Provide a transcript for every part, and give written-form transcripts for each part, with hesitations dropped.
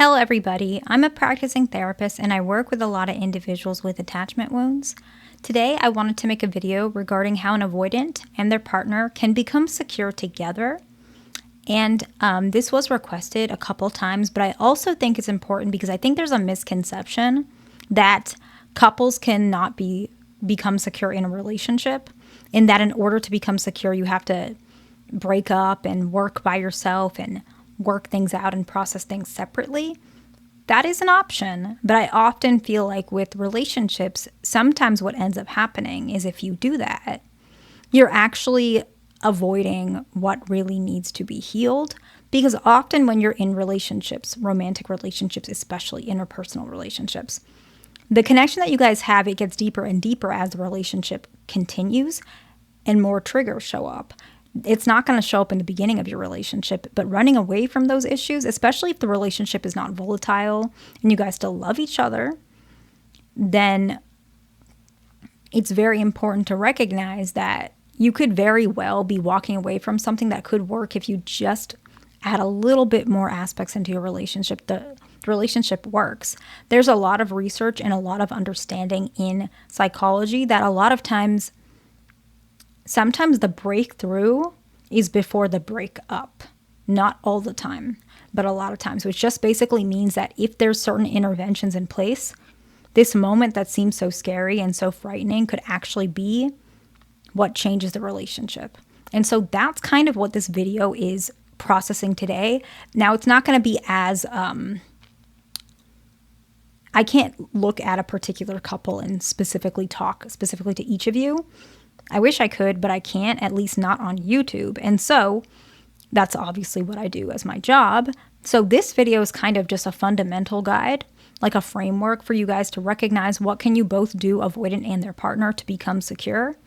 Hello everybody, I'm a practicing therapist and I work with a lot of individuals with attachment wounds. Today I wanted to make a video regarding how an avoidant and their partner can become secure together. And this was requested a couple times, but I also think it's important because I think there's a misconception that couples cannot become secure in a relationship, and that in order to become secure you have to break up and work by yourself and work things out and process things separately. That is an option, but I often feel like with relationships, sometimes what ends up happening is if you do that, you're actually avoiding what really needs to be healed, because often when you're in relationships, romantic relationships, especially interpersonal relationships, the connection that you guys have, it gets deeper and deeper as the relationship continues and more triggers show up. It's not going to show up in the beginning of your relationship, but running away from those issues, especially if the relationship is not volatile and you guys still love each other, then it's very important to recognize that you could very well be walking away from something that could work if you just add a little bit more aspects into your relationship. The relationship works. There's a lot of research and a lot of understanding in psychology that a lot of times, sometimes the breakthrough is before the breakup. Not all the time, but a lot of times, which just basically means that if there's certain interventions in place, this moment that seems so scary and so frightening could actually be what changes the relationship. And so that's kind of what this video is processing today. Now, it's not going to be as, I can't look at a particular couple and specifically talk specifically to each of you. I wish I could, but I can't, at least not on YouTube. And so that's obviously what I do as my job. So this video is kind of just a fundamental guide, like a framework for you guys to recognize what can you both do, avoidant and their partner, to become secure.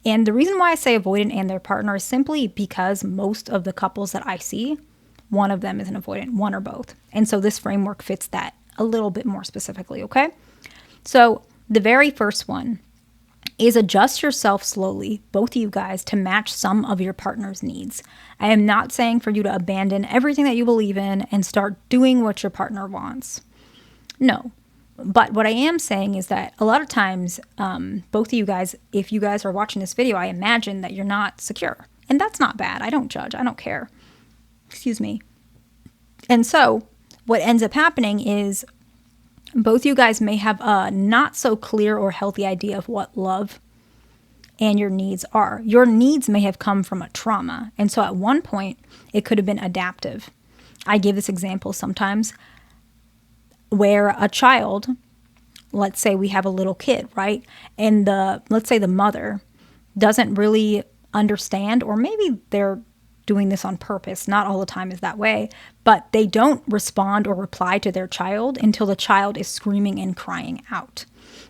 And the reason why I say avoidant and their partner is simply because most of the couples that I see, one of them is an avoidant, one or both. And so this framework fits that a little bit more specifically, okay? So the very first one is adjust yourself slowly, both of you guys, to match some of your partner's needs. I am not saying for you to abandon everything that you believe in and start doing what your partner wants. No. But what I am saying is that a lot of times, both of you guys, if you guys are watching this video, I imagine that you're not secure. And that's not bad. I don't judge. I don't care. Excuse me. And so what ends up happening is both you guys may have a not so clear or healthy idea of what love and your needs are. Your needs may have come from a trauma. And so at one point, it could have been adaptive. I give this example sometimes where a child, let's say we have a little kid, right? And let's say the mother doesn't really understand, or maybe they're doing this on purpose. Not all the time is that way, but they don't respond or reply to their child until the child is screaming and crying out.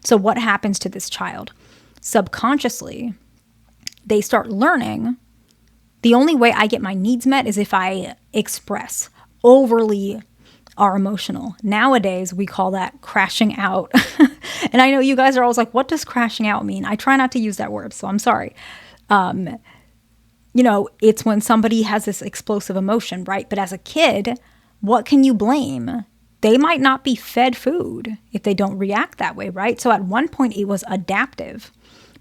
So what happens to this child? Subconsciously, they start learning the only way I get my needs met is if I express, overly are emotional. Nowadays, we call that crashing out. And I know you guys are always like, what does crashing out mean? I try not to use that word, so I'm sorry. It's when somebody has this explosive emotion, right? But as a kid, what can you blame? They might not be fed food if they don't react that way, right? So at one point it was adaptive,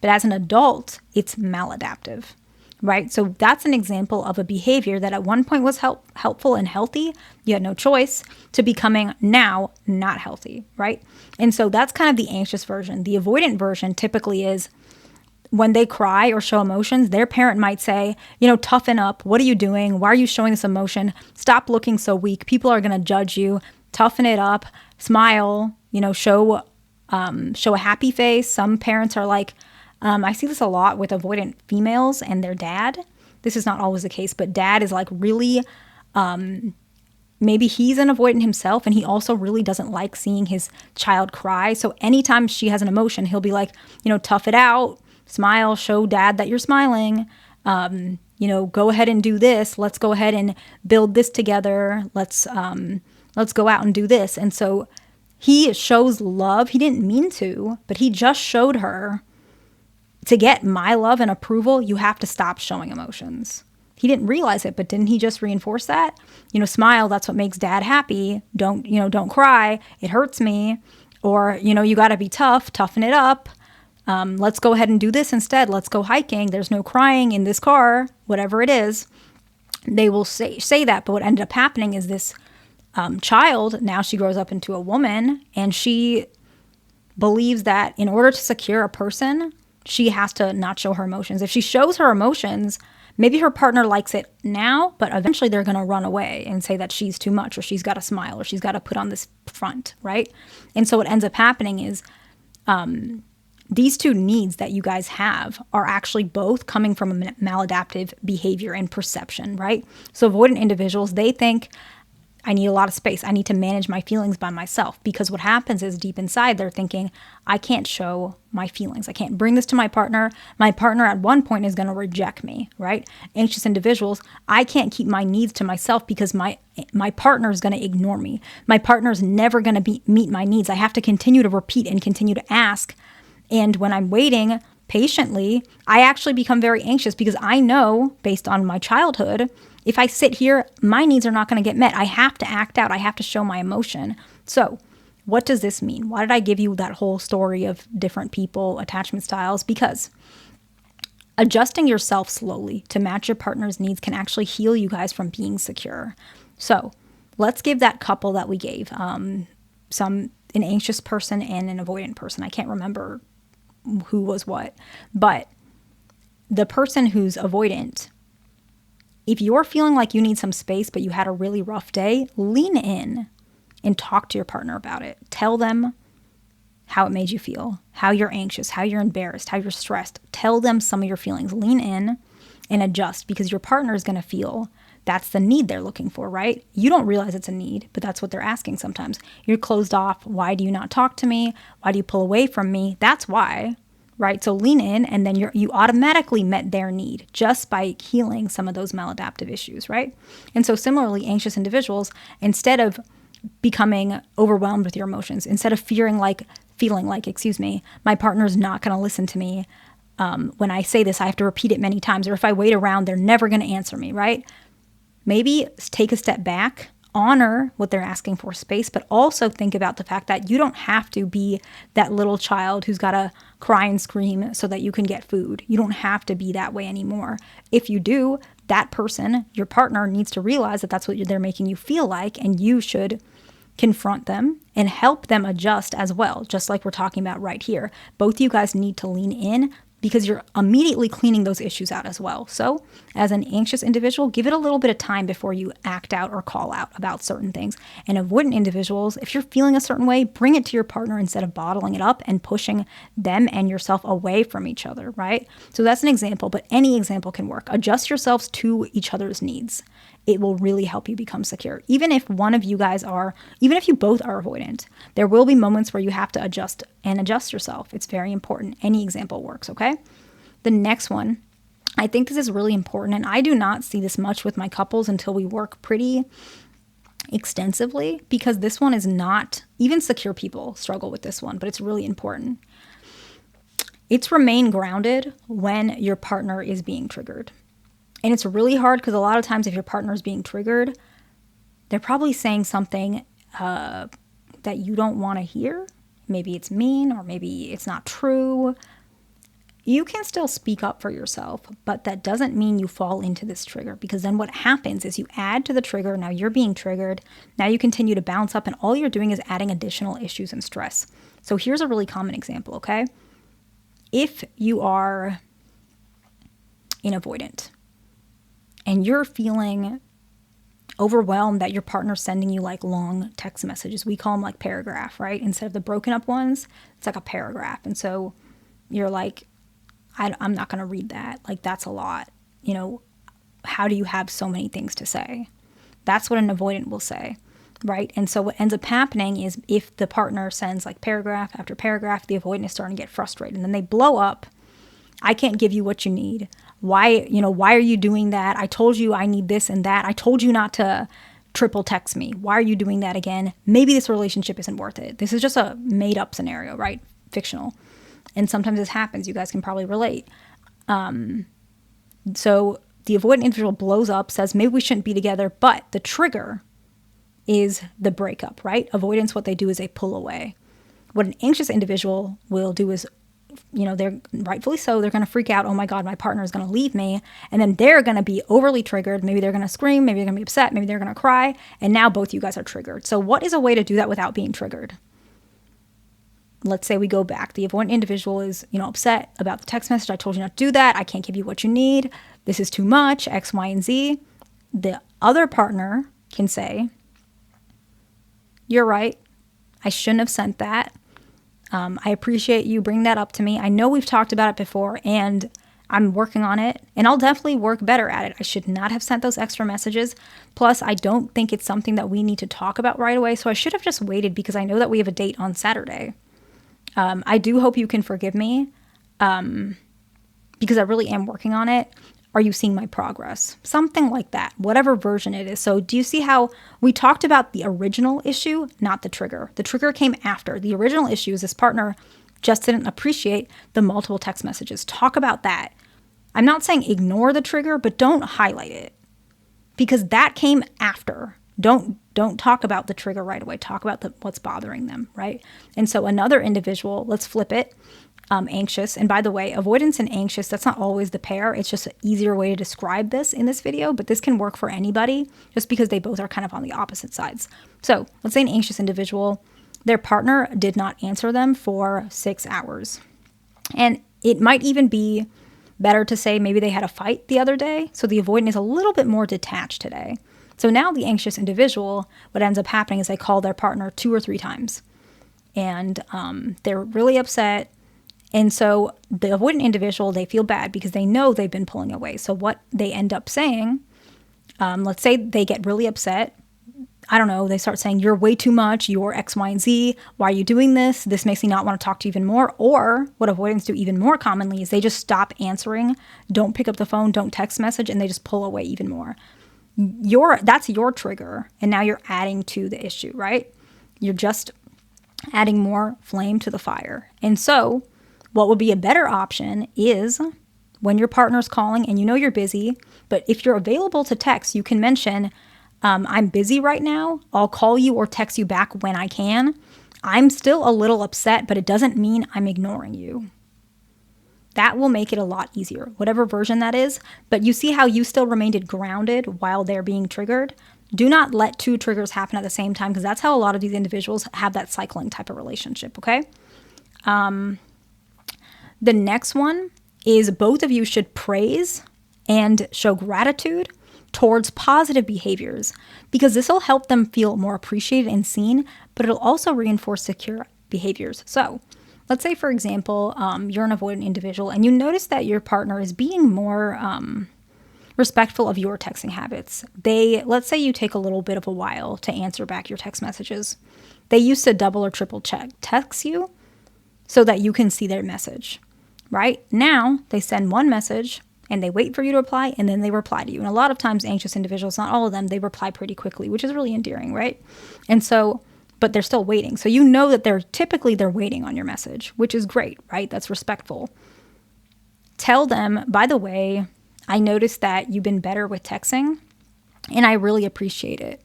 but as an adult, it's maladaptive, right? So that's an example of a behavior that at one point was helpful and healthy. You had no choice, to becoming now not healthy, right? And so that's kind of the anxious version. The avoidant version typically is, when they cry or show emotions, their parent might say, toughen up. What are you doing? Why are you showing this emotion? Stop looking so weak. People are going to judge you. Toughen it up. Smile. Show a happy face. Some parents are like, I see this a lot with avoidant females and their dad. This is not always the case, but dad is like really, maybe he's an avoidant himself, and he also really doesn't like seeing his child cry. So anytime she has an emotion, he'll be like, tough it out. Smile, show dad that you're smiling. Go ahead and do this. Let's go ahead and build this together. Let's go out and do this. And so he shows love. He didn't mean to, but he just showed her, to get my love and approval, you have to stop showing emotions. He didn't realize it, but didn't he just reinforce that? Smile, that's what makes dad happy. Don't cry. It hurts me. Or, you got to be tough, toughen it up. Let's go ahead and do this instead. Let's go hiking. There's no crying in this car, whatever it is. They will say that. But what ended up happening is this child, now she grows up into a woman, and she believes that in order to secure a person, she has to not show her emotions. If she shows her emotions, maybe her partner likes it now, but eventually they're going to run away and say that she's too much, or she's got to smile, or she's got to put on this front, right? And so what ends up happening is these two needs that you guys have are actually both coming from a maladaptive behavior and perception, right? So avoidant individuals, they think, I need a lot of space. I need to manage my feelings by myself, because what happens is deep inside they're thinking, I can't show my feelings. I can't bring this to my partner. My partner at one point is going to reject me, right? Anxious individuals, I can't keep my needs to myself because my partner is going to ignore me. My partner is never going to meet my needs. I have to continue to repeat and continue to ask. And when I'm waiting patiently, I actually become very anxious because I know, based on my childhood, if I sit here, my needs are not going to get met. I have to act out. I have to show my emotion. So what does this mean? Why did I give you that whole story of different people, attachment styles? Because adjusting yourself slowly to match your partner's needs can actually heal you guys from being secure. So let's give that couple that we gave, an anxious person and an avoidant person. I can't remember who was what, but the person who's avoidant, if you're feeling like you need some space, but you had a really rough day, lean in and talk to your partner about it. Tell them how it made you feel, how you're anxious, how you're embarrassed, how you're stressed. Tell them some of your feelings. Lean in and adjust, because your partner is going to feel that's the need they're looking for, right? You don't realize it's a need, but that's what they're asking sometimes. You're closed off. Why do you not talk to me? Why do you pull away from me? That's why, right? So lean in, and then you automatically met their need just by healing some of those maladaptive issues, right? And so similarly, anxious individuals, instead of becoming overwhelmed with your emotions, instead of feeling like, my partner's not going to listen to me. When I say this, I have to repeat it many times, or if I wait around, they're never going to answer me, right? Maybe take a step back, honor what they're asking for space, but also think about the fact that you don't have to be that little child who's got to cry and scream so that you can get food. You don't have to be that way anymore. If you do, that person, your partner, needs to realize that that's what they're making you feel like, and you should confront them and help them adjust as well, just like we're talking about right here. Both you guys need to lean in, because you're immediately cleaning those issues out as well. So as an anxious individual, give it a little bit of time before you act out or call out about certain things. And avoidant individuals, if you're feeling a certain way, bring it to your partner instead of bottling it up and pushing them and yourself away from each other, right? So that's an example, but any example can work. Adjust yourselves to each other's needs. It will really help you become secure. Even if one of you guys even if you both are avoidant, there will be moments where you have to adjust yourself. It's very important. Any example works, okay? The next one, I think this is really important, and I do not see this much with my couples until we work pretty extensively, because this one is not, even secure people struggle with this one, but it's really important. It's remain grounded when your partner is being triggered. And it's really hard because a lot of times if your partner is being triggered, they're probably saying something that you don't want to hear. Maybe it's mean, or maybe it's not true. You can still speak up for yourself, but that doesn't mean you fall into this trigger, because then what happens is you add to the trigger. Now you're being triggered. Now you continue to bounce up, and all you're doing is adding additional issues and stress. So here's a really common example, okay? If you are an avoidant, and you're feeling overwhelmed that your partner's sending you like long text messages. We call them like paragraph, right? Instead of the broken up ones, it's like a paragraph. And so you're like, I'm not going to read that. Like, that's a lot. How do you have so many things to say? That's what an avoidant will say, right? And so what ends up happening is if the partner sends like paragraph after paragraph, the avoidant is starting to get frustrated, and then they blow up. I can't give you what you need. Why are you doing that? I told you I need this and that. I told you not to triple text me. Why are you doing that again? Maybe this relationship isn't worth it. This is just a made up scenario, right? Fictional. And sometimes this happens. You guys can probably relate. So the avoidant individual blows up, says maybe we shouldn't be together, but the trigger is the breakup, right? Avoidance, what they do is they pull away. What an anxious individual will do is, they're rightfully so, they're going to freak out. Oh my God, my partner is going to leave me. And then they're going to be overly triggered. Maybe they're going to scream. Maybe they're going to be upset. Maybe they're going to cry. And now both you guys are triggered. So what is a way to do that without being triggered? Let's say we go back. The avoidant individual is, upset about the text message. I told you not to do that. I can't give you what you need. This is too much, X, Y, and Z. The other partner can say, you're right. I shouldn't have sent that. I appreciate you bringing that up to me. I know we've talked about it before and I'm working on it and I'll definitely work better at it. I should not have sent those extra messages. Plus, I don't think it's something that we need to talk about right away. So I should have just waited because I know that we have a date on Saturday. I do hope you can forgive me because I really am working on it. Are you seeing my progress? Something like that, whatever version it is. So do you see how we talked about the original issue, not the trigger? The trigger came after. The original issue is this partner just didn't appreciate the multiple text messages. Talk about that. I'm not saying ignore the trigger, but don't highlight it because that came after. Don't talk about the trigger right away. Talk about what's bothering them, right? And so another individual, let's flip it. Anxious. And by the way, avoidance and anxious, that's not always the pair. It's just an easier way to describe this in this video, but this can work for anybody just because they both are kind of on the opposite sides. So let's say an anxious individual, their partner did not answer them for 6 hours. And it might even be better to say maybe they had a fight the other day. So the avoidant is a little bit more detached today. So now the anxious individual, what ends up happening is they call their partner 2 or 3 times and they're really upset. And so the avoidant individual, they feel bad because they know they've been pulling away. So what they end up saying, let's say they get really upset. I don't know. They start saying, you're way too much. You're X, Y, and Z. Why are you doing this? This makes me not want to talk to you even more. Or what avoidants do even more commonly is they just stop answering, don't pick up the phone, don't text message, and they just pull away even more. That's your trigger. And now you're adding to the issue, right? You're just adding more flame to the fire. And so what would be a better option is when your partner's calling and you know you're busy, but if you're available to text, you can mention, I'm busy right now. I'll call you or text you back when I can. I'm still a little upset, but it doesn't mean I'm ignoring you. That will make it a lot easier, whatever version that is. But you see how you still remained grounded while they're being triggered? Do not let 2 triggers happen at the same time because that's how a lot of these individuals have that cycling type of relationship, okay? The next one is both of you should praise and show gratitude towards positive behaviors because this will help them feel more appreciated and seen, but it'll also reinforce secure behaviors. So let's say, for example, you're an avoidant individual and you notice that your partner is being more respectful of your texting habits. Let's say you take a little bit of a while to answer back your text messages. They used to double or triple check text you so that you can see their message. Right? Now they send one message and they wait for you to reply and then they reply to you. And a lot of times anxious individuals, not all of them, they reply pretty quickly, which is really endearing, right? And so, but they're still waiting. So you know that they're waiting on your message, which is great, right? That's respectful. Tell them, by the way, I noticed that you've been better with texting and I really appreciate it.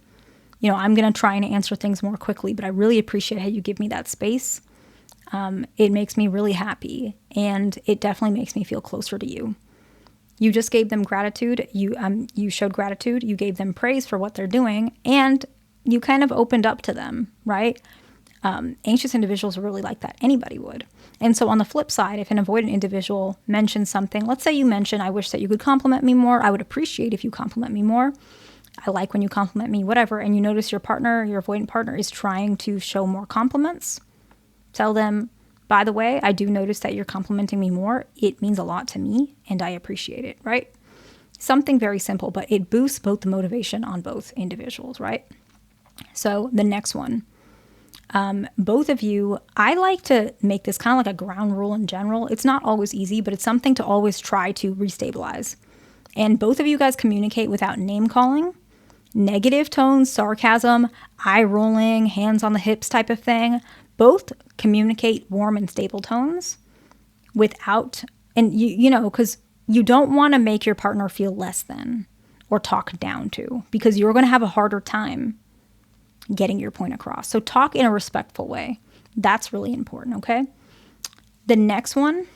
I'm going to try and answer things more quickly, but I really appreciate how you give me that space. It makes me really happy and it definitely makes me feel closer to you. You just gave them gratitude. You showed gratitude. You gave them praise for what they're doing and you kind of opened up to them, right? Anxious individuals are really like that. Anybody would. And so on the flip side, if an avoidant individual mentions something, let's say you mention, I wish that you could compliment me more. I would appreciate if you compliment me more. I like when you compliment me, whatever. And you notice your avoidant partner is trying to show more compliments. Tell them, by the way, I do notice that you're complimenting me more. It means a lot to me and I appreciate it, right? Something very simple, but it boosts both the motivation on both individuals, right? So the next one, both of you, I like to make this kind of like a ground rule in general. It's not always easy, but it's something to always try to restabilize. And both of you guys communicate without name calling, negative tones, sarcasm, eye rolling, hands on the hips type of thing. Both communicate warm and stable tones without, and because You don't want to make your partner feel less than or talk down to, because you're going to have a harder time getting your point across. So talk in a respectful way. That's really important, okay? The next one,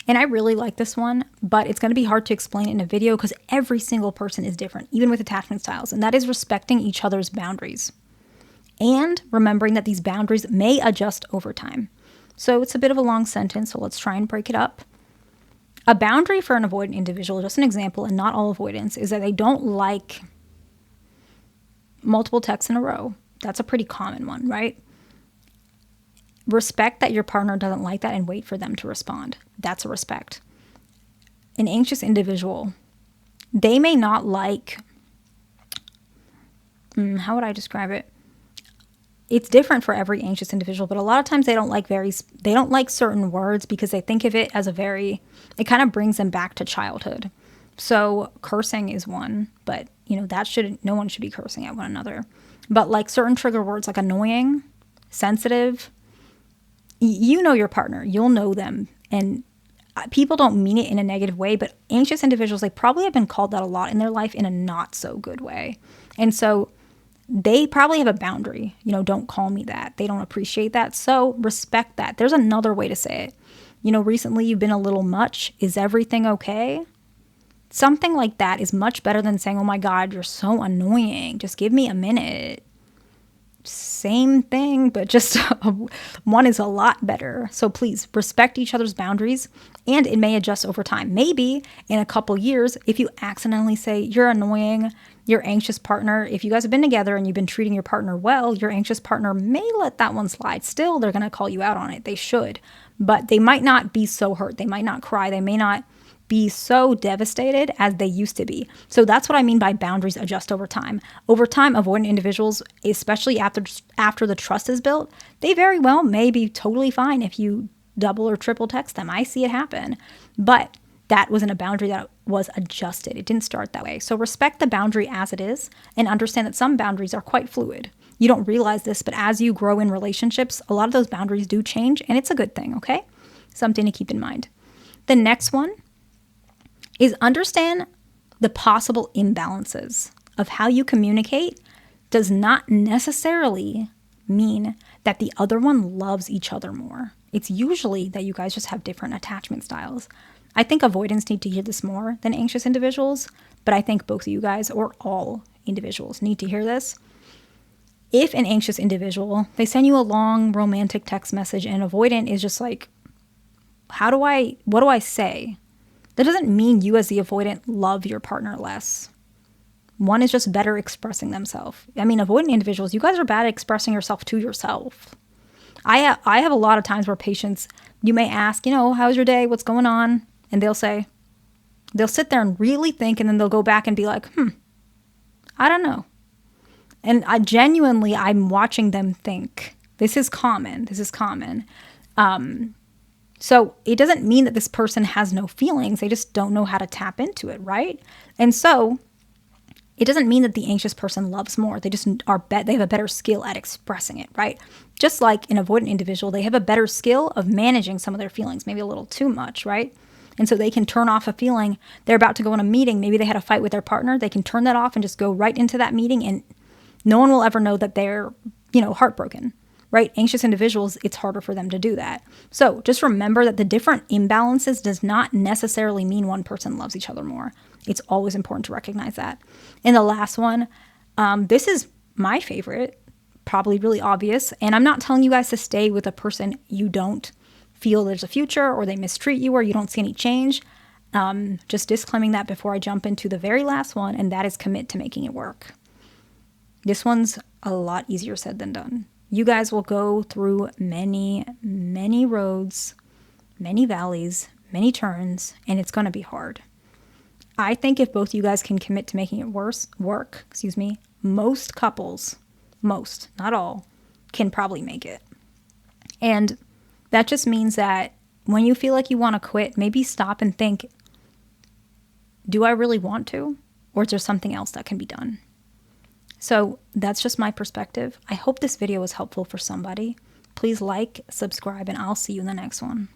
and I really like this one, but it's going to be hard to explain in a video because every single person is different, even with attachment styles, and that is respecting each other's boundaries and remembering that these boundaries may adjust over time. So it's a bit of a long sentence, so let's try and break it up. A boundary for an avoidant individual, just an example, and not all avoidants, is that they don't like multiple texts in a row. That's a pretty common one, right? Respect that your partner doesn't like that and wait for them to respond. That's a respect. An anxious individual, they may not like, how would I describe it? It's different for every anxious individual, but a lot of times they don't like certain words because they think of it as it kind of brings them back to childhood. So cursing is one, but no one should be cursing at one another. But like certain trigger words like annoying, sensitive, you know your partner, you'll know them. And people don't mean it in a negative way, but anxious individuals, they probably have been called that a lot in their life in a not so good way. And so they probably have a boundary, don't call me that. They don't appreciate that. So respect that. There's another way to say it. Recently you've been a little much. Is everything okay? Something like that is much better than saying, oh my God, you're so annoying. Just give me a minute. Same thing, but just one is a lot better. So please respect each other's boundaries, and it may adjust over time. Maybe in a couple years, if you accidentally say you're annoying, your anxious partner, if you guys have been together and you've been treating your partner well, your anxious partner may let that one slide. Still, they're going to call you out on it. They should, but they might not be so hurt. They might not cry. They may not be so devastated as they used to be. So that's what I mean by boundaries adjust over time. Over time, avoidant individuals, especially after the trust is built, they very well may be totally fine if you double or triple text them. I see it happen. But that wasn't a boundary that was adjusted. It didn't start that way. So respect the boundary as it is and understand that some boundaries are quite fluid. You don't realize this, but as you grow in relationships, a lot of those boundaries do change, and it's a good thing, okay? Something to keep in mind. The next one is understand the possible imbalances of how you communicate does not necessarily mean that the other one loves each other more. It's usually that you guys just have different attachment styles. I think avoidants need to hear this more than anxious individuals, but I think both of you guys or all individuals need to hear this. If an anxious individual, they send you a long romantic text message and avoidant is just like, what do I say? That doesn't mean you as the avoidant love your partner less. One is just better expressing themselves. I mean, avoidant individuals, you guys are bad at expressing yourself to yourself. I have a lot of times where patients, you may ask, how's your day? What's going on? And they'll sit there and really think, and then they'll go back and be like, I don't know. And I'm watching them think. This is common. So it doesn't mean that this person has no feelings. They just don't know how to tap into it, right? And so it doesn't mean that the anxious person loves more. They just they have a better skill at expressing it, right? Just like an avoidant individual, they have a better skill of managing some of their feelings, maybe a little too much, right? And so they can turn off a feeling. They're about to go in a meeting. Maybe they had a fight with their partner. They can turn that off and just go right into that meeting, and no one will ever know that they're, heartbroken. Right? Anxious individuals, it's harder for them to do that. So just remember that the different imbalances does not necessarily mean one person loves each other more. It's always important to recognize that. And the last one, this is my favorite, probably really obvious. And I'm not telling you guys to stay with a person you don't feel there's a future, or they mistreat you, or you don't see any change. Just disclaiming that before I jump into the very last one, and that is commit to making it work. This one's a lot easier said than done. You guys will go through many, many roads, many valleys, many turns, and it's going to be hard. I think if both you guys can commit to making it work, most couples, not all, can probably make it. And that just means that when you feel like you want to quit, maybe stop and think, do I really want to? Or is there something else that can be done? So that's just my perspective. I hope this video was helpful for somebody. Please like, subscribe, and I'll see you in the next one.